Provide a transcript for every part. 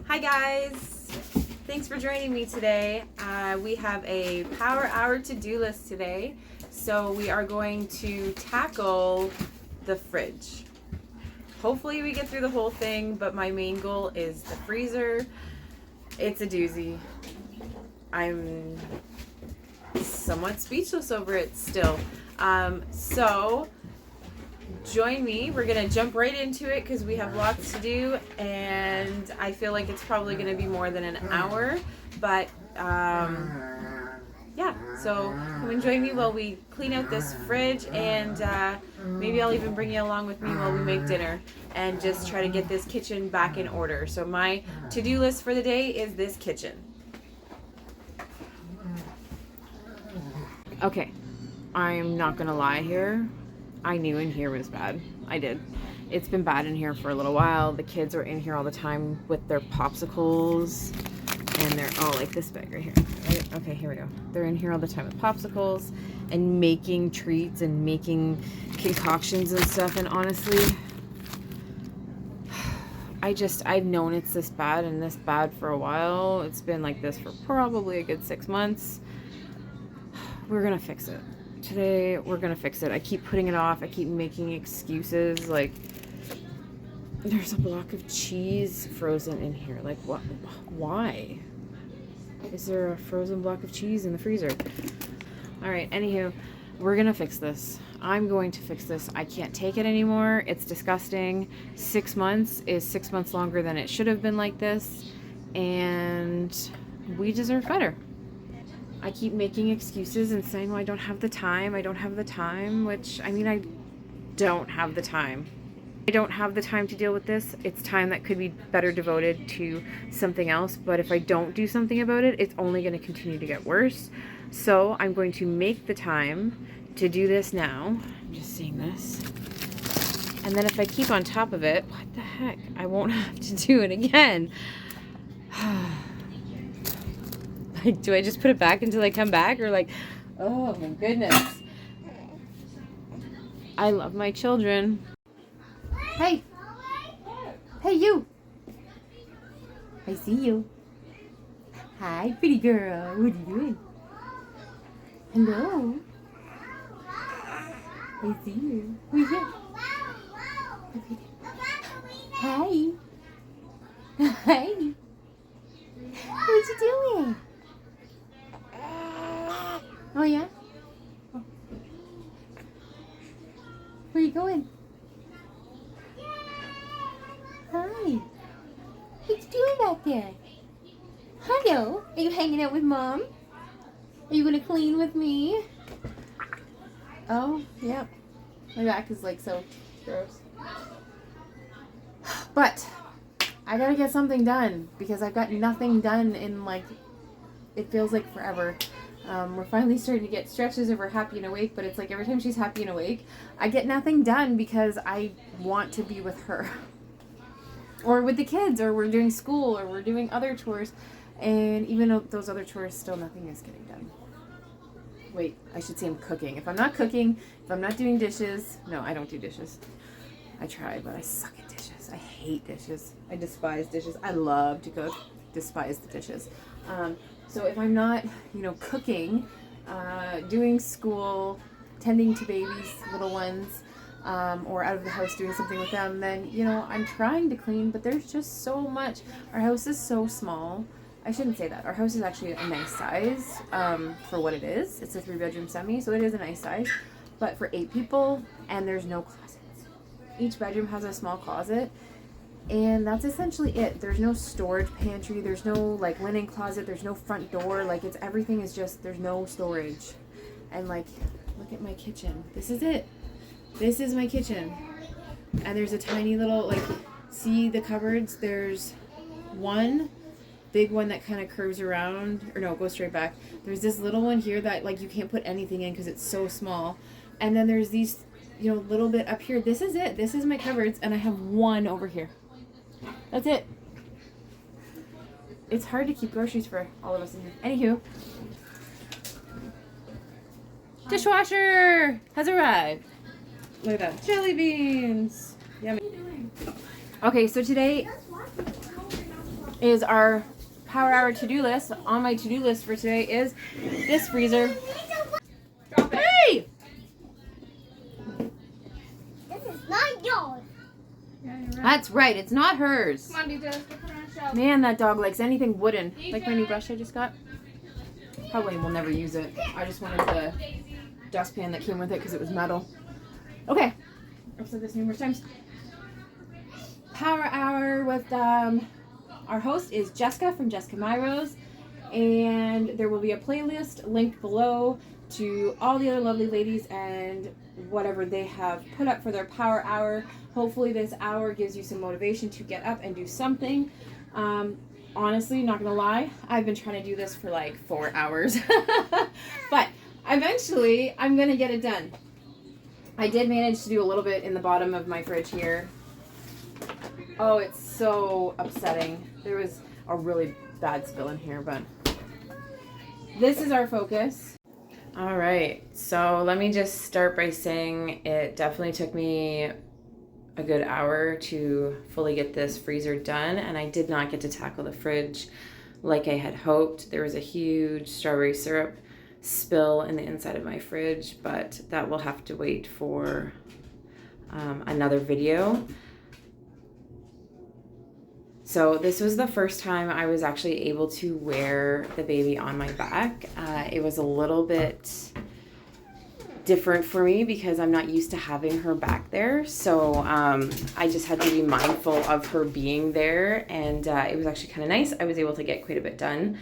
Hi guys! Thanks for joining me today. We have a power hour to-do list today. So we are going to tackle the fridge. Hopefully we get through the whole thing, but my main goal is the freezer. It's a doozy. I'm somewhat speechless over it still. So join me. We're gonna jump right into it because we have lots to do, and I feel like it's probably gonna be more than an hour, but yeah, so come and join me while we clean out this fridge, and maybe I'll even bring you along with me while we make dinner and just try to get this kitchen back in order. So my to-do list for the day is this kitchen. Okay, I'm not gonna lie here. I knew in here was bad. I did. It's been bad in here for a little while. The kids are in here all the time with their popsicles, and they're all like this bag right here. Right? Okay, here we go. They're in here all the time with popsicles and making treats and making concoctions and stuff. And honestly, I've known it's this bad and this bad for a while. It's been like this for probably a good 6 months. We're gonna fix it. Today we're gonna fix it. I keep putting it off. I keep making excuses. Like, there's a block of cheese frozen in here. Like, what? Why is there a frozen block of cheese in the freezer? All right, anywho, we're gonna fix this. I'm going to fix this. I can't take it anymore. It's disgusting. 6 months is 6 months longer than it should have been like this, and we deserve better. I keep making excuses and saying, well, I don't have the time. I don't have the time, which, I mean, I don't have the time. I don't have the time to deal with this. It's time that could be better devoted to something else. But if I don't do something about it, it's only going to continue to get worse. So I'm going to make the time to do this now. I'm just seeing this. And then if I keep on top of it, what the heck? I won't have to do it again. Like, do I just put it back until I come back? Or like, oh my goodness. I love my children. Hey. Hey, you. I see you. Hi, pretty girl. What are you doing? Hello. I see you. Who are you? Hi. Hi. What you doing? Oh, yeah? Oh. Where are you going? Hi. What you doing back there? Hello. Are you hanging out with Mom? Are you going to clean with me? Oh, yeah. My back is like so gross. But I gotta get something done because I've got nothing done in, like, it feels like forever. We're finally starting to get stretches of her happy and awake, but it's like every time she's happy and awake, I get nothing done because I want to be with her. Or with the kids, or we're doing school, or we're doing other chores, and even though those other chores, still nothing is getting done. Wait, I should say I'm cooking. If I'm not cooking, if I'm not doing dishes, no, I don't do dishes. I try, but I suck at dishes. I hate dishes. I despise dishes. I love to cook, despise the dishes. So if I'm not, cooking, doing school, tending to babies, little ones, or out of the house doing something with them, then, I'm trying to clean, but there's just so much. Our house is so small. I shouldn't say that. Our house is actually a nice size for what it is. It's a 3-bedroom semi, so it is a nice size. But for 8 people, and there's no closets. Each bedroom has a small closet, and that's essentially it. There's no storage pantry. There's no, like, linen closet. There's no front door. Like, everything is just, there's no storage. And, like, look at my kitchen. This is it. This is my kitchen. And there's a tiny little, like, see the cupboards? There's one big one that kind of curves around, or no, it goes straight back. There's this little one here that, like, you can't put anything in because it's so small. And then there's these, little bit up here. This is it. This is my cupboards, and I have one over here. That's it. It's hard to keep groceries for all of us in here. Anywho, dishwasher has arrived. Look at that. Jelly beans. Yummy. Okay, so today is our power hour to-do list. On my to-do list for today is this freezer. Drop it. Hey! This is not yours. Yeah, you're right. That's right, it's not hers. Come on, DJ, let's go put it on the shelf. Man, that dog likes anything wooden. Like my new brush I just got. Probably will never use it. I just wanted the dustpan that came with it because it was metal. Okay, I've said this numerous times. Power hour with our host is Jessica from Jessica Myros, and there will be a playlist linked below to all the other lovely ladies and whatever they have put up for their power hour. Hopefully this hour gives you some motivation to get up and do something. Honestly, not gonna lie, I've been trying to do this for like 4 hours. But eventually I'm gonna get it done. I did manage to do a little bit in the bottom of my fridge here. Oh, it's so upsetting. There was a really bad spill in here, but this is our focus. All right, so let me just start by saying it definitely took me a good hour to fully get this freezer done, and I did not get to tackle the fridge like I had hoped. There was a huge strawberry syrup spill in the inside of my fridge, but that will have to wait for another video. So this was the first time I was actually able to wear the baby on my back. It was a little bit different for me because I'm not used to having her back there. So I just had to be mindful of her being there, and it was actually kind of nice. I was able to get quite a bit done.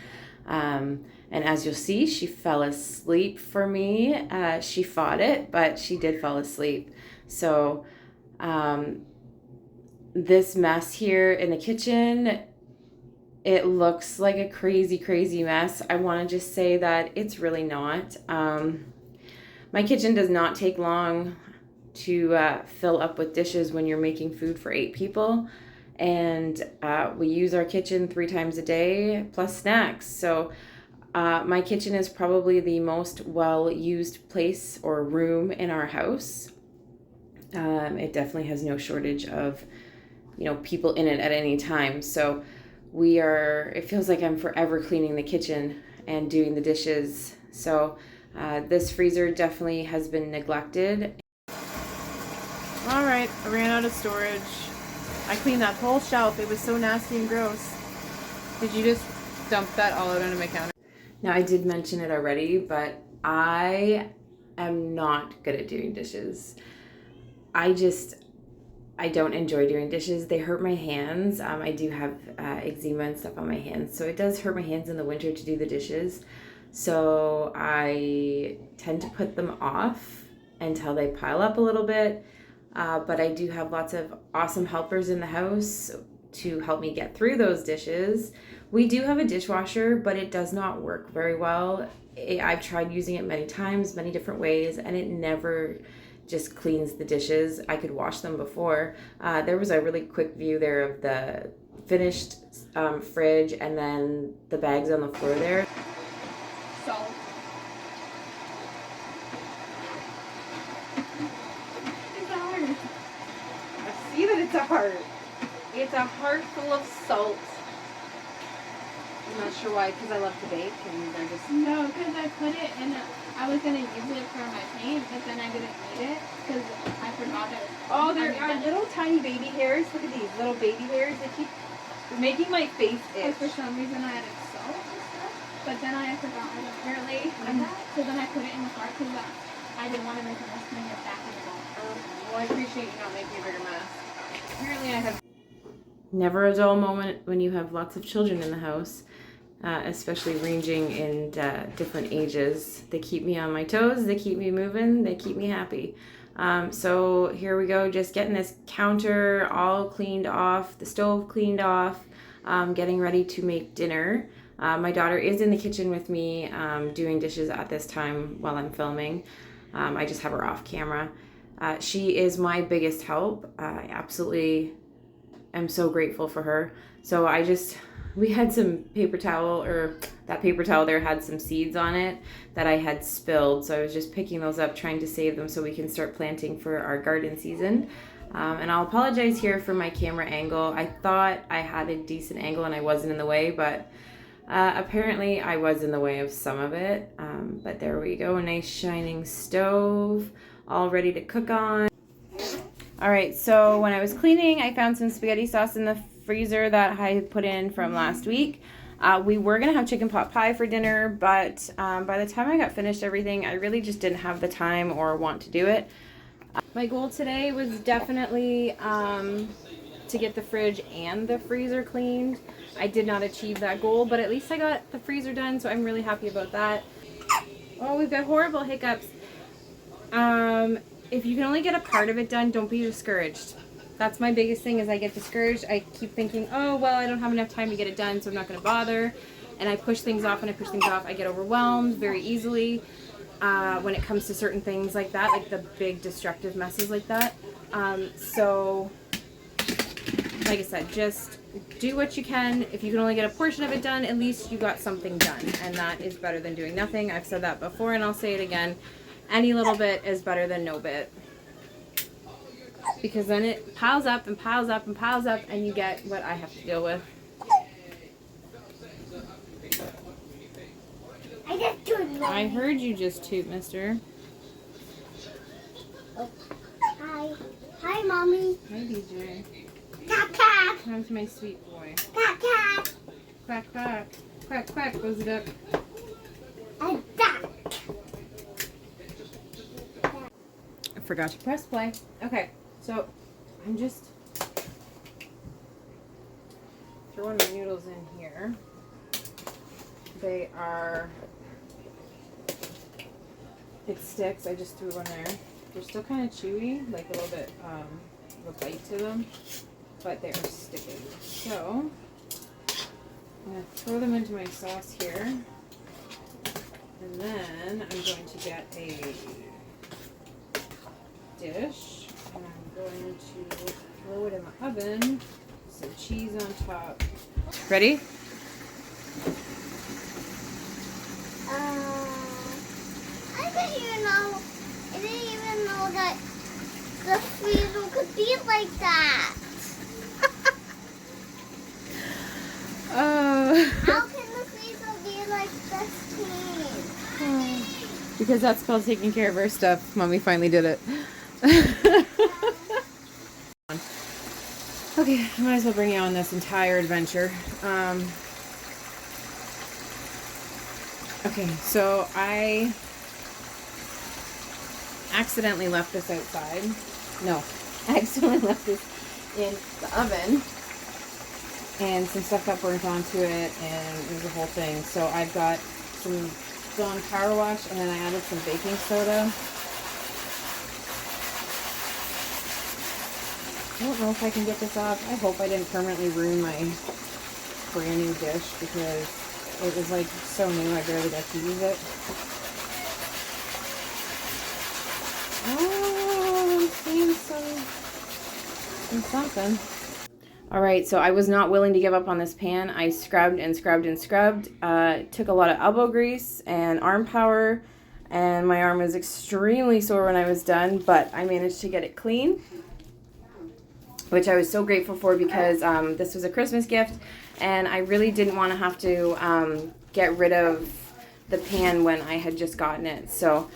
And as you'll see, she fell asleep for me. She fought it, but she did fall asleep. So this mess here in the kitchen, it looks like a crazy mess. I want to just say that it's really not. My kitchen does not take long to fill up with dishes when you're making food for 8 people. And we use our kitchen 3 times a day plus snacks. So my kitchen is probably the most well-used place or room in our house. It definitely has no shortage of, people in it at any time. So it feels like I'm forever cleaning the kitchen and doing the dishes. So this freezer definitely has been neglected. All right, I ran out of storage. I cleaned that whole shelf. It was so nasty and gross. Did you just dump that all out onto my counter? Now, I did mention it already, but I am not good at doing dishes. I don't enjoy doing dishes. They hurt my hands. I do have eczema and stuff on my hands, so it does hurt my hands in the winter to do the dishes. So I tend to put them off until they pile up a little bit. But I do have lots of awesome helpers in the house to help me get through those dishes. We do have a dishwasher, but it does not work very well. I've tried using it many times, many different ways, and it never just cleans the dishes. I could wash them before. There was a really quick view there of the finished fridge and then the bags on the floor there. Salt. It's a heart. I see that it's a heart. It's a heart full of salt. I'm not sure why, because I love to bake and they're just... No, because I put it in I was going to use it for my paint, but then I didn't need it because I forgot it. Oh, there are little tiny baby hairs. Look at these little baby hairs. They keep making my face itch. For some reason I added salt and stuff, but then I forgot it apparently. So then I put it in the cart because I didn't want to make a mess and get back in the bowl. Well, I appreciate you not making a bigger mess. Apparently I have... Never a dull moment when you have lots of children in the house. Especially ranging in different ages. They keep me on my toes, they keep me moving, they keep me happy. So here we go, just getting this counter all cleaned off, the stove cleaned off, getting ready to make dinner. My daughter is in the kitchen with me doing dishes at this time while I'm filming. I just have her off camera. She is my biggest help. I absolutely am so grateful for her. So we had some paper towel, or that paper towel there had some seeds on it that I had spilled. So I was just picking those up, trying to save them so we can start planting for our garden season. And I'll apologize here for my camera angle. I thought I had a decent angle and I wasn't in the way, but apparently I was in the way of some of it. But there we go, a nice shining stove, all ready to cook on. All right, so when I was cleaning, I found some spaghetti sauce in the freezer that I had put in from last week. We were gonna have chicken pot pie for dinner, but by the time I got finished everything, I really just didn't have the time or want to do it. My goal today was definitely to get the fridge and the freezer cleaned. I did not achieve that goal, but at least I got the freezer done, so I'm really happy about that. Oh, we've got horrible hiccups. If you can only get a part of it done, don't be discouraged. That's my biggest thing, is I get discouraged. I keep thinking, oh, well, I don't have enough time to get it done, so I'm not going to bother. And I push things off, and I push things off. I get overwhelmed very easily when it comes to certain things like that, like the big destructive messes like that. So, like I said, just do what you can. If you can only get a portion of it done, at least you got something done. And that is better than doing nothing. I've said that before, and I'll say it again. Any little bit is better than no bit. Because then it piles up and piles up and piles up, and you get what I have to deal with. I heard you just toot, mister. Oh. Hi. Hi, Mommy. Hi, DJ. Quack, quack. How's my sweet boy? Quack, quack. Quack, quack. Quack, quack, goes it up. And duck. I forgot to press play. Okay, so I'm just throwing my noodles in here. They are, it sticks. I just threw one there. They're still kind of chewy, like a little bit of a bite to them, but they are sticking. So I'm going to throw them into my sauce here, and then I'm going to get a dish, and I'm going to throw it in the oven, some cheese on top. Ready? I didn't even know that the freezer could be like that. How can the freezer be like this clean? Because that's called taking care of our stuff. Mommy finally did it. Okay, I might as well bring you on this entire adventure. Okay, so I accidentally left this outside. No, I accidentally left this in the oven, and some stuff got burnt onto it, and it was a whole thing. So I've got some Dawn power wash, and then I added some baking soda. I don't know if I can get this off. I hope I didn't permanently ruin my brand new dish, because it was like so new I barely got to use it. Oh, I'm seeing something. Alright, so I was not willing to give up on this pan. I scrubbed and scrubbed and scrubbed. Took a lot of elbow grease and arm power, and my arm was extremely sore when I was done, but I managed to get it clean, which I was so grateful for, because this was a Christmas gift, and I really didn't want to have to get rid of the pan when I had just gotten it. So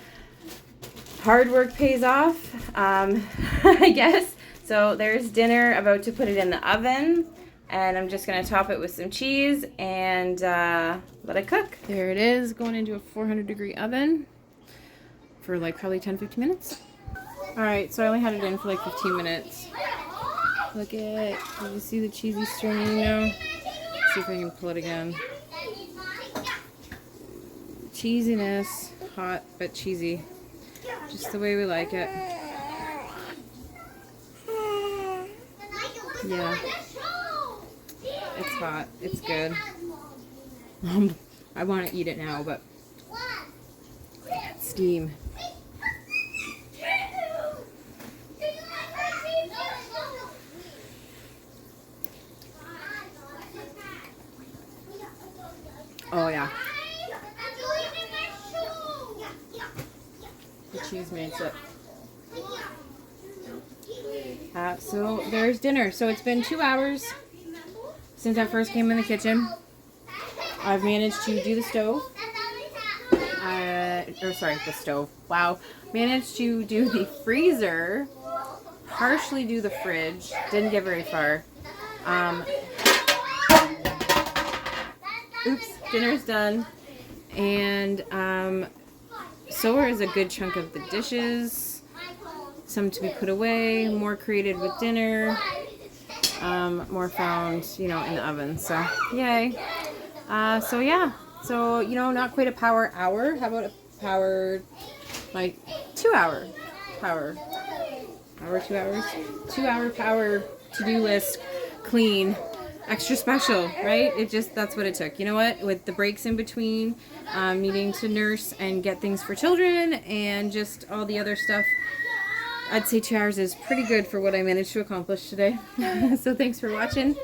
hard work pays off, I guess. So there's dinner, about to put it in the oven, and I'm just going to top it with some cheese and let it cook. There it is, going into a 400-degree oven for like probably 10-15 minutes. Alright, so I only had it in for like 15 minutes. Look at it. Can you see the cheesy stringing now? Let's see if I can pull it again. Cheesiness. Hot but cheesy. Just the way we like it. Yeah. It's hot. It's good. I want to eat it now, but steam. Oh yeah. The cheese makes it. So there's dinner. So it's been 2 hours since I first came in the kitchen. I've managed to do the stove. The stove. Wow. Managed to do the freezer. Partially do the fridge. Didn't get very far. Oops. Dinner's done. And so is a good chunk of the dishes. Some to be put away. More created with dinner. More found, in the oven. So, yay. So yeah. So, not quite a power hour. How about a power, 2 hour power? 2 hours? 2 hour power to-do list, clean, extra special, right? That's what it took. You know what? With the breaks in between, needing to nurse and get things for children and just all the other stuff, I'd say 2 hours is pretty good for what I managed to accomplish today. So thanks for watching.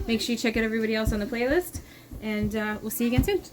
Make sure you check out everybody else on the playlist, and we'll see you again soon.